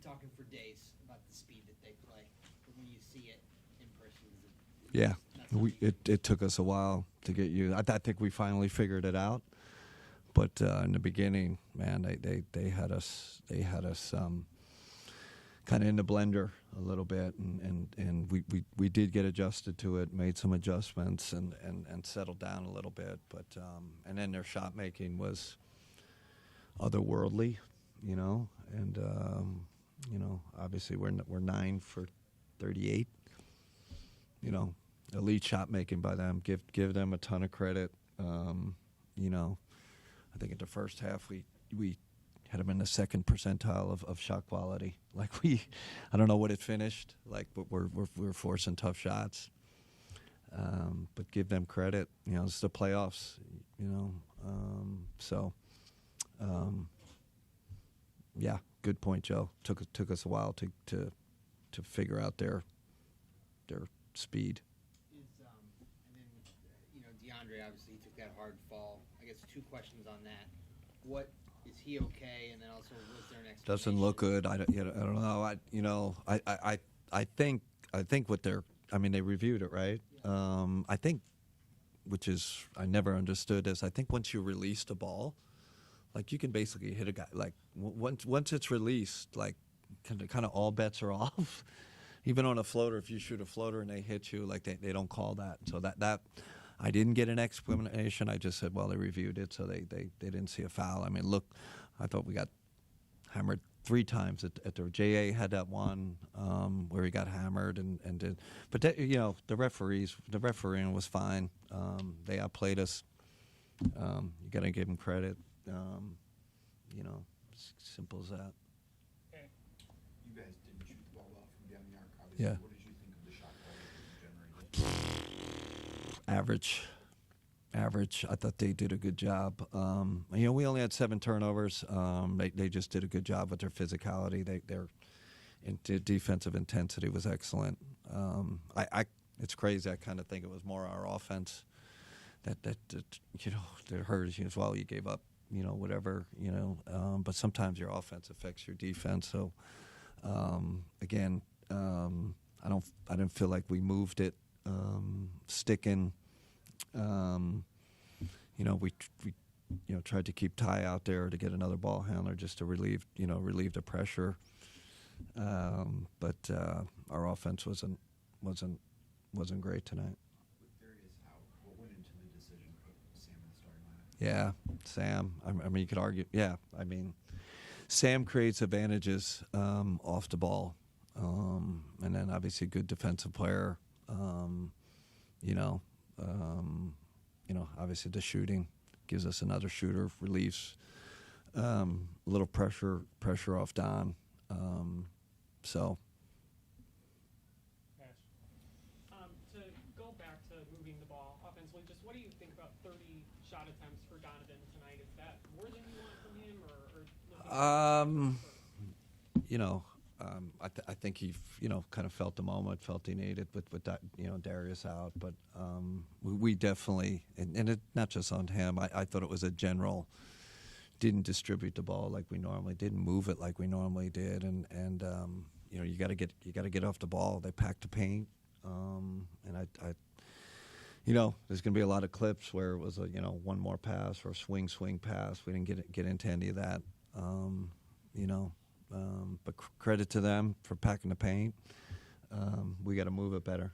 talking for days about the speed that they play, but when you see it in person, yeah, it took us a while to get you. I think we finally figured it out, but in the beginning, man, they had us kind of in the blender a little bit, and we did get adjusted to it, made some adjustments, and settled down a little bit. But and then their shot making was otherworldly, and obviously we're 9 for 38, elite shot making by them. Give them a ton of credit. I think in the first half we had them in the second percentile of shot quality. Like I don't know what it finished like, but we're forcing tough shots. But give them credit. It's the playoffs. Yeah, good point, Joe. Took us a while to figure out their speed. And then DeAndre obviously he took that hard fall. I guess 2 questions on that. What is he okay? And then also, what's their next? Doesn't look good. I don't know. I think what they're. I mean, they reviewed it, right? Yeah. I think, which is I never understood this. I think once you release the ball, like you can basically hit a guy. Like once it's released, like kind of all bets are off. Even on a floater, if you shoot a floater and they hit you, like they don't call that. So that I didn't get an explanation. I just said, well, they reviewed it, so they didn't see a foul. I mean, look, I thought we got hammered 3 times at the JA had that one where he got hammered and did. But the refereeing was fine. They outplayed us. You got to give them credit. Simple as that. Okay. You guys didn't shoot the ball well from down the arc, obviously. Yeah. What did you think of the shot quality that you generated? Average. I thought they did a good job. We only had 7 turnovers. They just did a good job with their physicality. Their defensive intensity was excellent. It's crazy. I kind of think it was more our offense that hurt us as well. You gave up, whatever, but sometimes your offense affects your defense. So again, I didn't feel like we moved it, sticking. We tried to keep Ty out there to get another ball handler just to relieve the pressure. But our offense wasn't great tonight. With Darius out, what went into the decision to put Sam in the starting lineup? Yeah, Sam. I mean, you could argue. Yeah, I mean, Sam creates advantages off the ball, and then obviously a good defensive player. Obviously the shooting gives us another shooter, relieves a little pressure off Don. So. To go back to moving the ball offensively, just what do you think about 30 shot attempts for Donovan tonight? Is that more than you want from him, I think he, kind of felt the moment, felt he needed with that, Darius out. But we definitely, and it not just on him. I thought it was a general. Didn't distribute the ball like we normally didn't move it like we normally did, and you got to get off the ball. They packed the paint, and I there's going to be a lot of clips where it was a one more pass or a swing pass. We didn't get into any of that, but credit to them for packing the paint. We got to move it better.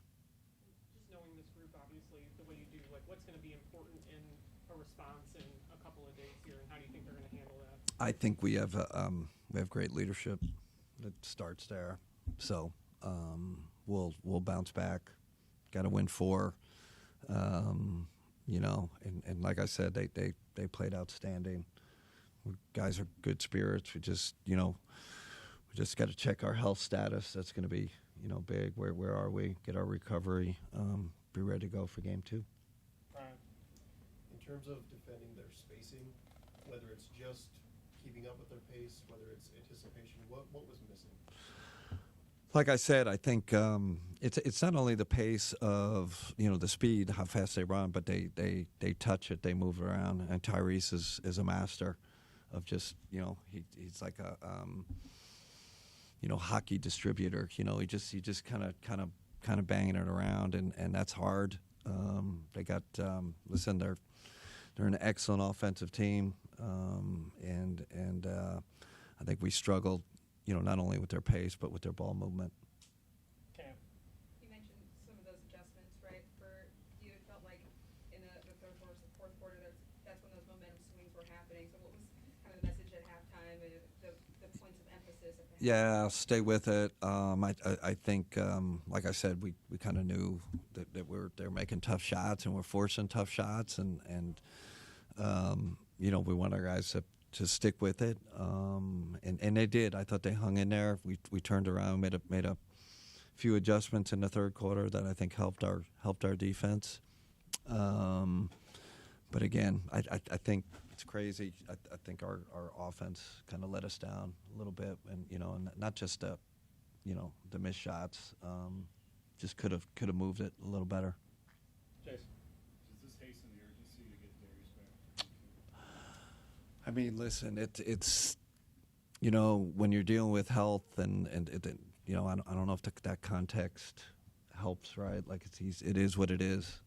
Just knowing this group, obviously, the way you do, like what's going to be important in a response in a couple of days here, and how do you think they're going to handle that? I think we have great leadership that starts there. So we'll bounce back. Got to win 4. And like I said, they played outstanding. Guys are good spirits. We just got to check our health status. That's going to be big. Where are we? Get our recovery. Be ready to go for game 2. In terms of defending their spacing, whether it's just keeping up with their pace, whether it's anticipation, what was missing? Like I said, I think it's not only the pace of the speed, how fast they run, but they touch it, they move around, and Tyrese is a master of just he's like a hockey distributor. You just kind of banging it around, and that's hard. They got listen, they're an excellent offensive team, and I think we struggled, not only with their pace but with their ball movement. Cam. You mentioned some of those adjustments, right? For you, it felt like in the third quarter, fourth quarter, that's when those momentum swings were happening. So what was kind of the message at halftime and the points of emphasis at the halftime? Yeah, stay with it. I think, like I said, we kind of knew that they're making tough shots and we're forcing tough shots, and we want our guys to stick with it, and they did. I thought they hung in there. We turned around, made a few adjustments in the third quarter that I think helped our defense. But again, I think it's crazy. I think our offense kind of let us down a little bit, and and not just the missed shots. Just could have moved it a little better. Jason. Does this hasten the urgency to get Darius back? I mean, listen, it's when you're dealing with health and I don't know if that context helps, right? Like it is what it is.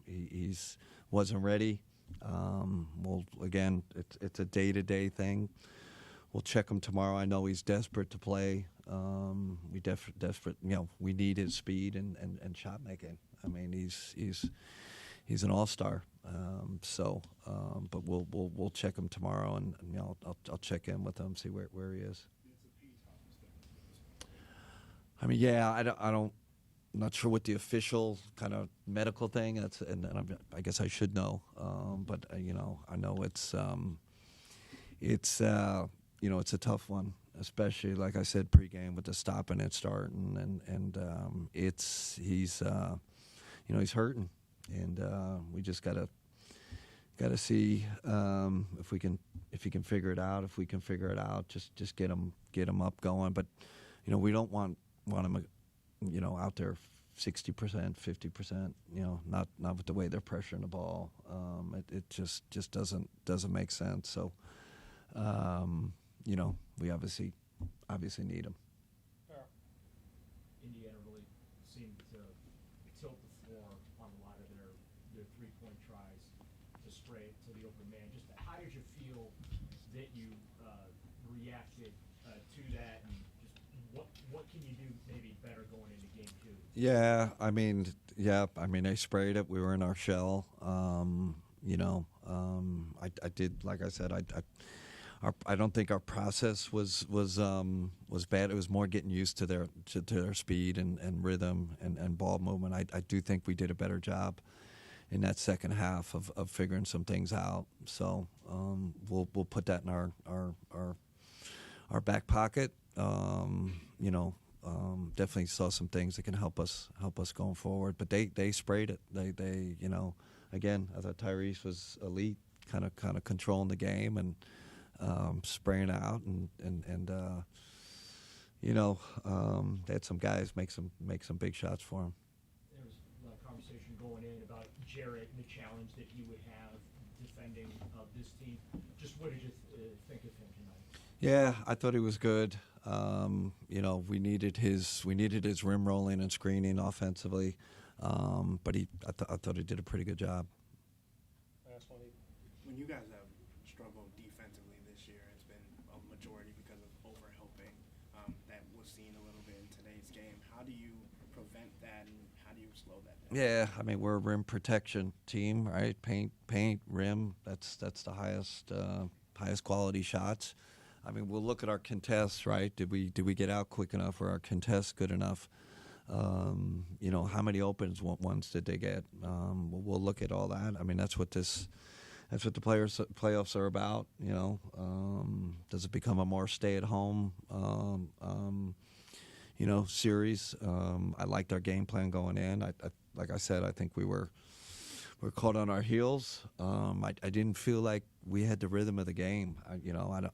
He's wasn't ready. Well, again, it's a day-to-day thing. We'll check him tomorrow. I know he's desperate to play. We desperate. We need his speed and shot making. I mean, he's an all-star. But we'll check him tomorrow, and I'll check in with him, see where he is. I mean, yeah, I don't. I'm not sure what the official kind of medical thing. I guess I should know. But I know it's it's a tough one, especially like I said pregame with the stopping and starting, and he's hurting, and we just gotta see if he can figure it out. If we can figure it out, just get him up going. But we don't want him out there 60%, 50%. Not with the way they're pressuring the ball. It just doesn't make sense. So we obviously need him. Indiana really seemed to tilt the floor on a lot of their 3-point tries to spray it to the open man. Just how did you feel that you reacted to that, and just what can you do maybe better going into game 2? Yeah, I mean, they sprayed it. We were in our shell. I did, like I said, I don't think our process was bad. It was more getting used to their speed and rhythm and ball movement. I do think we did a better job in that second half of figuring some things out. So we'll put that in our back pocket. Definitely saw some things that can help us going forward. But they sprayed it. They again, I thought Tyrese was elite, kind of controlling the game and spraying out, and they had some guys make some big shots for him. There was a lot of conversation going in about Jarrett and the challenge that he would have defending this team. Just what did you think of him tonight? Yeah, I thought he was good. We needed his rim rolling and screening offensively, but I thought he did a pretty good job. Last one. When you guys have struggled defensively this year, it's been a majority because of overhelping. That was seen a little bit in today's game. How do you prevent that, and how do you slow that down? Yeah, I mean, we're a rim protection team, right? Paint, rim. That's the highest quality shots. I mean, we'll look at our contests, right? Did we get out quick enough? Were our contests good enough? How many opens ones did they get? We'll look at all that. I mean, that's what the playoffs are about. Does it become a more stay-at-home, series? I liked our game plan going in. Like I said, I think we're caught on our heels. I didn't feel like we had the rhythm of the game. I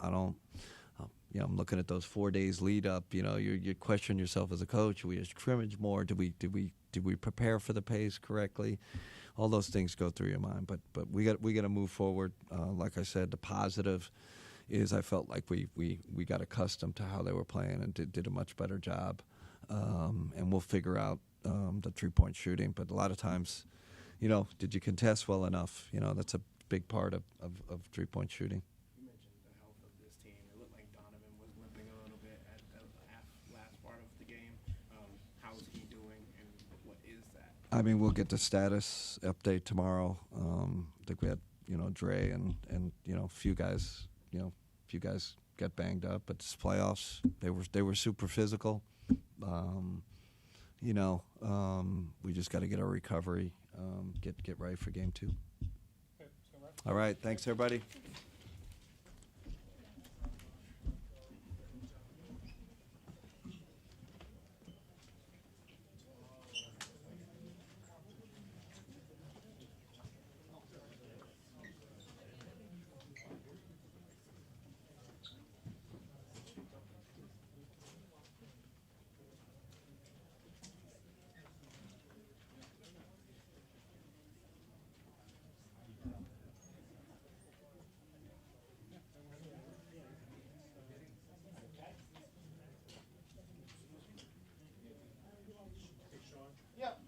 don't. I'm looking at those 4 days lead up. You question yourself as a coach. We scrimmage more. Did we prepare for the pace correctly? All those things go through your mind. But we got to move forward. Like I said, the positive is I felt like we got accustomed to how they were playing and did a much better job. And we'll figure out the 3-point shooting. But a lot of times, did you contest well enough? That's a big part of 3-point shooting. You mentioned the health of this team. It looked like Donovan was limping a little bit at the last part of the game. How is he doing, and what is that? I mean, we'll get the status update tomorrow. I think we had, Dre and a few guys, got banged up. But this playoffs, they were super physical. We just got to get our recovery, get ready for game 2. Okay, so Ref? All right, thanks everybody. Yep.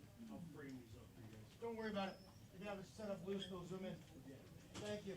Don't worry about it. If you have it set up loose, they'll zoom in. Thank you.